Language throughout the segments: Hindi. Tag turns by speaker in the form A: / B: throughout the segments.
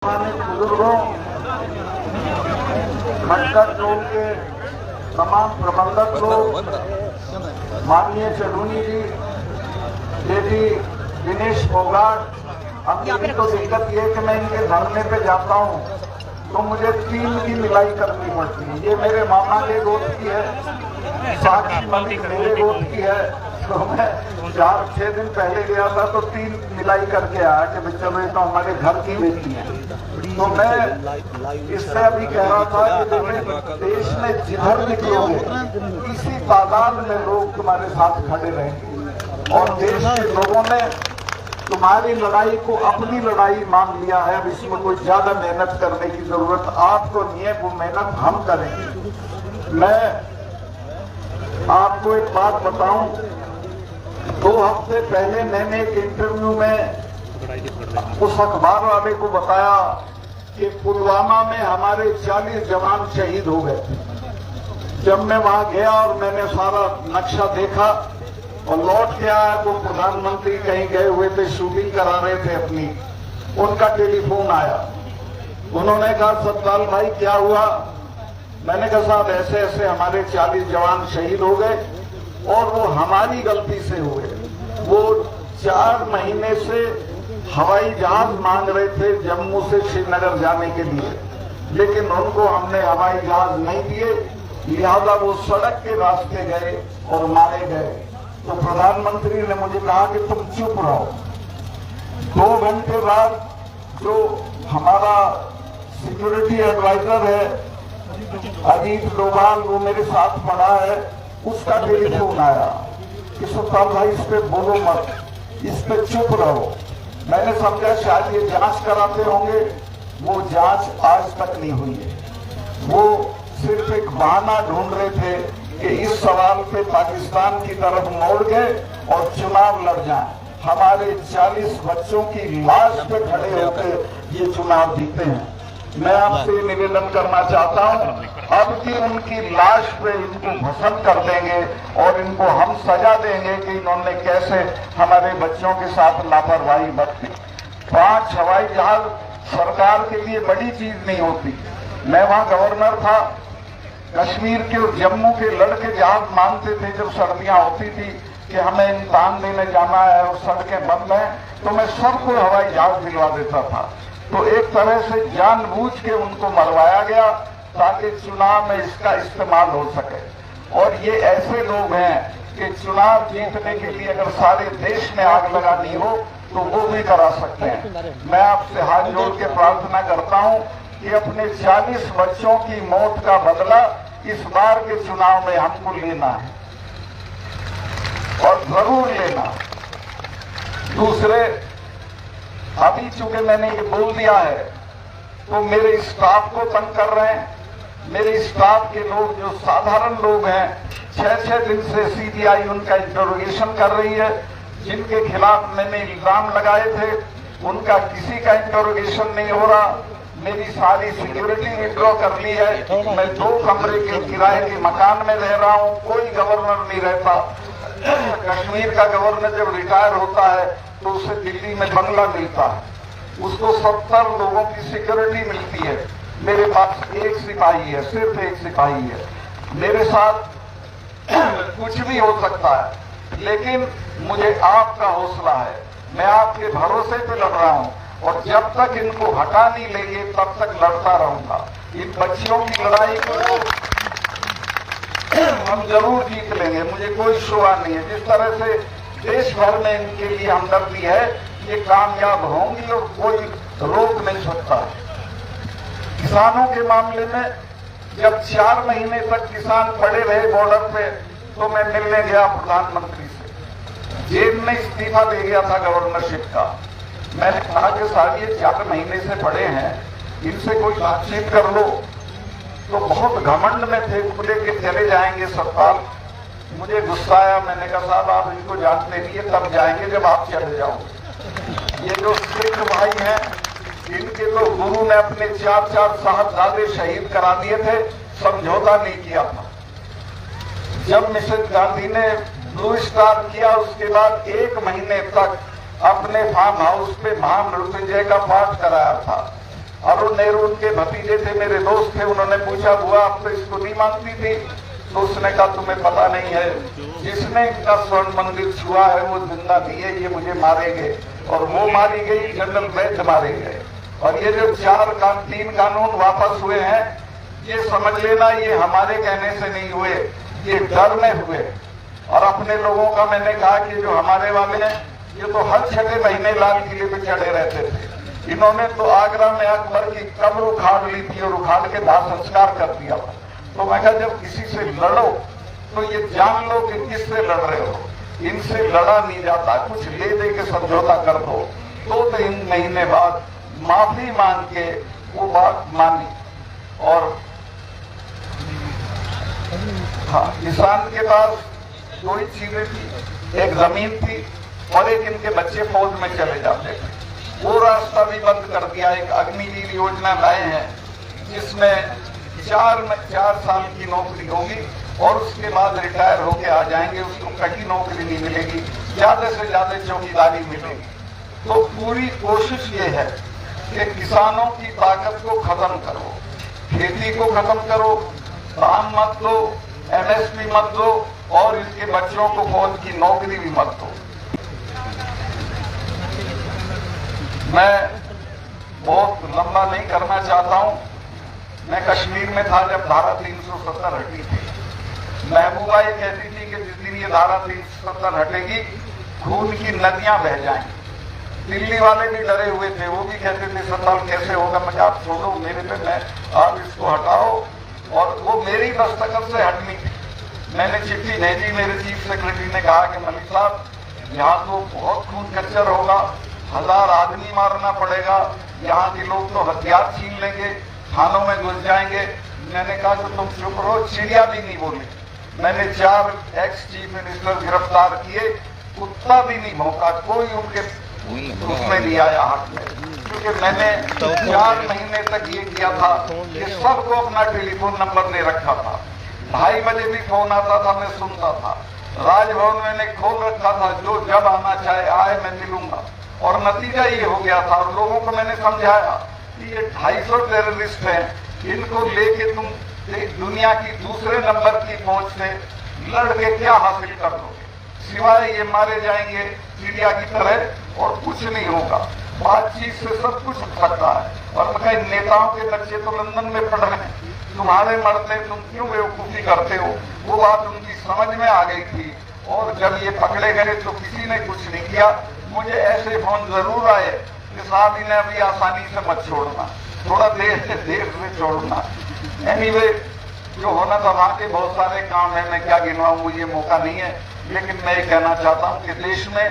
A: बुजुर्गों, खटखट टोल के तमाम प्रबंधक लोग, माननीय चलूनी जी, बेटी दिनेश फोगाट, अब मेरी तो दिक्कत ये कि मैं इनके धरने पे जाता हूँ तो मुझे 3 की मिलाई करनी पड़ती है। ये मेरे मामा के गोद की है, साक्षी मलिक मेरे गोद की है, तो मैं 4-6 दिन पहले गया था तो 3 मिलाई करके आया कि चलो ये तो हमारे घर की बेटी है। तो मैं इससे अभी कह रहा था कि देश में जिधर निकलोगे इसी तादाद में लोग तुम्हारे साथ खड़े रहेंगे और देश के लोगों ने तुम्हारी लड़ाई को अपनी लड़ाई मान लिया है। अब इसमें कोई ज्यादा मेहनत करने की जरूरत आपको नहीं है, वो मेहनत हम करेंगे। मैं आपको एक बात बताऊं, 2 हफ्ते पहले मैंने एक इंटरव्यू में उस अखबार वाले को बताया कि पुलवामा में हमारे 40 जवान शहीद हो गए थे। जब मैं वहां गया और मैंने सारा नक्शा देखा और लौट के आया तो प्रधानमंत्री कहीं गए हुए थे, शूटिंग करा रहे थे अपनी, उनका टेलीफोन आया। उन्होंने कहा सतपाल भाई क्या हुआ? मैंने कहा साहब ऐसे ऐसे हमारे 40 जवान शहीद हो गए और वो हमारी गलती से हुए। वो 4 महीने से हवाई जहाज मांग रहे थे जम्मू से श्रीनगर जाने के लिए, लेकिन उनको हमने हवाई जहाज नहीं दिए, लिहाजा वो सड़क के रास्ते गए और मारे गए। तो प्रधानमंत्री ने मुझे कहा कि तुम चुप रहो। 2 घंटे बाद जो हमारा सिक्योरिटी एडवाइजर है अजीत डोभाल, वो मेरे साथ पड़ा है, उसका टेलीफोन आया कि सतपाल भाई इस पे बोलो मत, इस पे चुप रहो। मैंने समझा शायद ये जांच कराते होंगे, वो जांच आज तक नहीं हुई है। वो सिर्फ एक बहाना ढूंढ रहे थे कि इस सवाल पे पाकिस्तान की तरफ मोड़ गए और चुनाव लड़ जाएं। हमारे 40 बच्चों की लाश पे खड़े होकर ये चुनाव जीते हैं। मैं आपसे निवेदन करना चाहता हूं, अब की उनकी लाश पे इनको भस्म कर देंगे और इनको हम सजा देंगे कि इन्होंने कैसे हमारे बच्चों के साथ लापरवाही बरती। 5 हवाई जहाज सरकार के लिए बड़ी चीज नहीं होती। मैं वहां गवर्नर था, कश्मीर के और जम्मू के लड़के जहाज मांगते थे जब सर्दियां होती थी कि हमें इम्तिहान देने जाना है और सड़कें बंद हैं, तो मैं सबको हवाई जहाज दिलवा देता था। तो एक तरह से जानबूझ के उनको मरवाया गया ताकि चुनाव में इसका इस्तेमाल हो सके। और ये ऐसे लोग हैं कि चुनाव जीतने के लिए अगर सारे देश में आग लगानी हो तो वो भी करा सकते हैं। मैं आपसे हाथ जोड़ के प्रार्थना करता हूं कि अपने 40 बच्चों की मौत का बदला इस बार के चुनाव में हमको लेना है और जरूर लेना। दूसरे, अभी चूंकि मैंने ये बोल दिया है तो मेरे स्टाफ को तंग कर रहे हैं। मेरे स्टाफ के लोग जो साधारण लोग हैं 6-6 दिन से सीबीआई उनका इंटरोगेशन कर रही है। जिनके खिलाफ मैंने इल्जाम लगाए थे उनका किसी का इंटरोगेशन नहीं हो रहा। मेरी सारी सिक्योरिटी विड्रॉ कर ली है। मैं 2 कमरे के किराए के मकान में रह रहा हूं, कोई गवर्नर नहीं रहता। कश्मीर का गवर्नर जब रिटायर होता है तो उसे दिल्ली में बंगला मिलता है, उसको 70 लोगों की सिक्योरिटी मिलती है। मेरे पास 1 सिपाही है, सिर्फ 1 सिपाही है। मेरे साथ कुछ भी हो सकता है, लेकिन मुझे आपका हौसला है। मैं आपके भरोसे पे लड़ रहा हूं और जब तक इनको हटा नहीं लेंगे तब तक लड़ता रहूंगा। इन बच्चियों की लड़ाई को हम जरूर जीत लेंगे, मुझे कोई शुआ नहीं है। जिस तरह से देश भर में इनके लिए हमदर्दी है, ये कामयाब होंगी और कोई रोक नहीं सकता। किसानों के मामले में जब 4 महीने तक किसान पड़े रहे बॉर्डर पे तो मैं मिलने गया प्रधानमंत्री से। जेल में इस्तीफा दे गया था गवर्नरशिप का। मैंने कहा कि साहब ये 4 महीने से पड़े हैं, इनसे कोई बातचीत कर लो। तो बहुत घमंड में थे, बोले कि चले जाएंगे सरकार। मुझे गुस्सा आया, मैंने कहा साहब आप इनको जानते नहीं है, तब जाएंगे जब आप चले जाओ। ये जो सिख भाई हैं इनके तो गुरु ने अपने 4-4 साहबजादे शहीद करा दिए थे, समझौता नहीं किया था। जब मिसेस गांधी ने ब्लू स्टार किया उसके बाद 1 महीने तक अपने फार्म हाउस पे महामृत्युंजय का पाठ कराया था। नेहरू उनके भतीजे थे, मेरे दोस्त थे, उन्होंने पूछा बुआ आप तो इसको नहीं मानती थी? तो उसने कहा तुम्हें पता नहीं है, जिसने इनका स्वर्ण मंदिर छुआ है वो जिंदा नहीं है, ये मुझे मारेंगे। और वो मारी गई, जनरल वैद्य मारे गए। और ये जो 3 कानून वापस हुए हैं, ये समझ लेना ये हमारे कहने से नहीं हुए, ये डर में हुए। और अपने लोगों का मैंने कहा कि जो हमारे वाले हैं ये तो हर 6 महीने लाल किले पे चढ़े रहते थे, इन्होंने तो आगरा में अकबर की कब्र उखाड़ ली थी और उखाड़ के दाह संस्कार कर दिया था। तो मैं कहा जब किसी से लड़ो तो ये जान लो कि किससे लड़ रहे हो, इनसे लड़ा नहीं जाता, कुछ ले दे के समझौता कर दो। 2-3 महीने बाद माफी मांग के वो बात मानी। और हाँ, किसान के पास 2 ही चीजें थी, एक जमीन थी और एक इनके बच्चे फौज में चले जाते थे। वो रास्ता भी बंद कर दिया। एक अग्निवीर योजना लाए हैं जिसमें 4 साल की नौकरी होगी और उसके बाद रिटायर होके आ जाएंगे, उसको कहीं नौकरी नहीं मिलेगी, ज्यादा से ज्यादा चौकीदारी मिलेगी। तो पूरी कोशिश ये है कि किसानों की ताकत को खत्म करो, खेती को खत्म करो, दाम मत दो, एमएसपी मत दो और इसके बच्चों को फौज की नौकरी भी मत दो। मैं बहुत लंबा नहीं करना चाहता हूं। मैं कश्मीर में था जब धारा 370 हटी थी। महबूबा ये कहती थी कि जिस दिन ये धारा 370 हटेगी खून की नदियां बह जाएंगी। दिल्ली वाले भी डरे हुए थे, वो भी कहते थे सत्ताल कैसे होगा, मैं आप छोड़ो मेरे पे, मैं आप इसको हटाओ। और वो मेरी दस्तखत से हटनी थी। मैंने चिट्ठी भेजी, मेरे चीफ सेक्रेटरी ने कहा कि मलिक साहब यहाँ तो बहुत खून खच्चर होगा, 1000 आदमी मारना पड़ेगा, यहाँ के लोग तो हथियार छीन लेंगे, थानों में घुस जाएंगे। मैंने कहा कि तुम चुप रहो, चिड़िया भी नहीं बोली। मैंने 4 एक्स चीफ मिनिस्टर गिरफ्तार किए, कुत्ता भी नहीं भौंका, कोई उनके उसमें नहीं आया हाथ में, क्योंकि मैंने 4 महीने तक ये किया था कि सबको अपना टेलीफोन नंबर ले रखा था। 2:30 बजे भी फोन आता था, मैं सुनता था। राजभवन मैंने खोल रखा था, जो जब आना चाहे आए, मैं मिलूंगा। और नतीजा ये हो गया था। और लोगों को मैंने समझाया कि ये 250 टेररिस्ट हैं, इनको लेके तुम दुनिया की दूसरे नंबर की पहुंच से लड़ के क्या हासिल कर लोगे, सिवाय ये मारे जाएंगे चिड़िया की तरह और कुछ नहीं होगा। बातचीत से सब कुछ हो सकता है। और मैं नेताओं के बच्चे तो लंदन में पढ़ रहे हैं, तुम्हारे मरते तुम क्यों बेवकूफी करते हो, वो बात उनकी समझ में आ गई थी। और जब ये पकड़े गए तो किसी ने कुछ नहीं किया। मुझे ऐसे फोन जरूर आए कि साहब इन्हें अभी आसानी से मत छोड़ना, थोड़ा देर से छोड़ना। एनीवे, जो होना था वहां के बहुत सारे काम है, मैं क्या गिनवाऊं, मुझे मौका नहीं है। लेकिन मैं ये कहना चाहता हूं कि देश में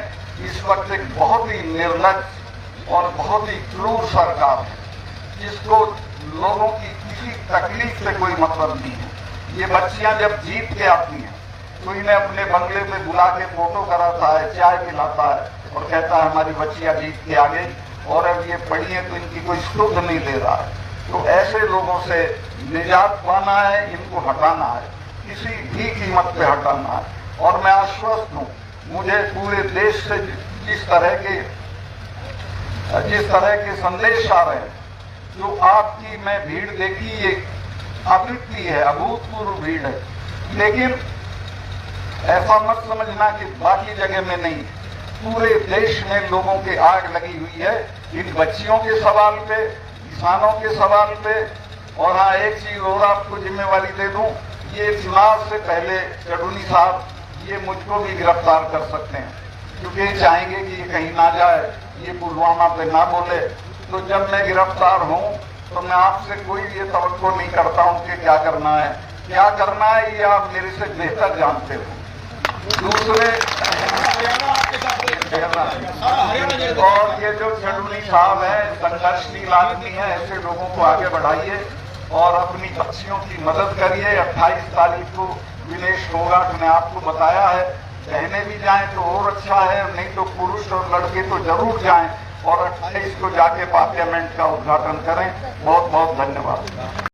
A: इस वक्त एक बहुत ही निर्लज और बहुत ही क्रूर सरकार है, जिसको लोगों की किसी तकलीफ से कोई मतलब नहीं है। ये बच्चियां जब जीत के आती हैं तो इन्हें अपने बंगले में बुला के फोटो कराता है, चाय पिलाता है और कहता है हमारी बच्चियां जीत के आ गई और अब ये पढ़ी है तो इनकी कोई सुध नहीं दे रहा है। तो ऐसे लोगों से निजात पाना है, इनको हटाना है, किसी भी कीमत पे हटाना है। और मैं आश्वस्त हूं, मुझे पूरे देश से जिस तरह के संदेश आ रहे हैं, जो आपकी मैं भीड़ देखी, ये अद्वितीय है, अभूतपूर्व भीड़ है। लेकिन ऐसा मत समझना कि बाकी जगह में नहीं, पूरे देश में लोगों की आग लगी हुई है इन बच्चियों के सवाल पे, किसानों के सवाल पे। और हाँ, एक चीज और आपको जिम्मेवारी दे दूं, ये चुनाव से पहले चडुनी साहब ये मुझको भी गिरफ्तार कर सकते हैं, क्योंकि ये चाहेंगे कि ये कहीं ना जाए, ये पुलवामा पे ना बोले। तो जब मैं गिरफ्तार हूं तो मैं आपसे कोई ये तवक्को नहीं करता हूं कि क्या करना है, ये आप मेरे से बेहतर जानते हो। दूसरे और ये जो चडुनी साहब है, संघर्षशील आदमी है, ऐसे लोगों को आगे बढ़ाइए और अपनी बच्चियों की मदद करिए। 28 तारीख को विनेश फोगाट ने आपको बताया है, बहनें भी जाएं तो और अच्छा है, नहीं तो पुरुष और लड़के तो जरूर जाएं और 28 को जाके पार्लियामेंट का उद्घाटन करें। बहुत बहुत धन्यवाद।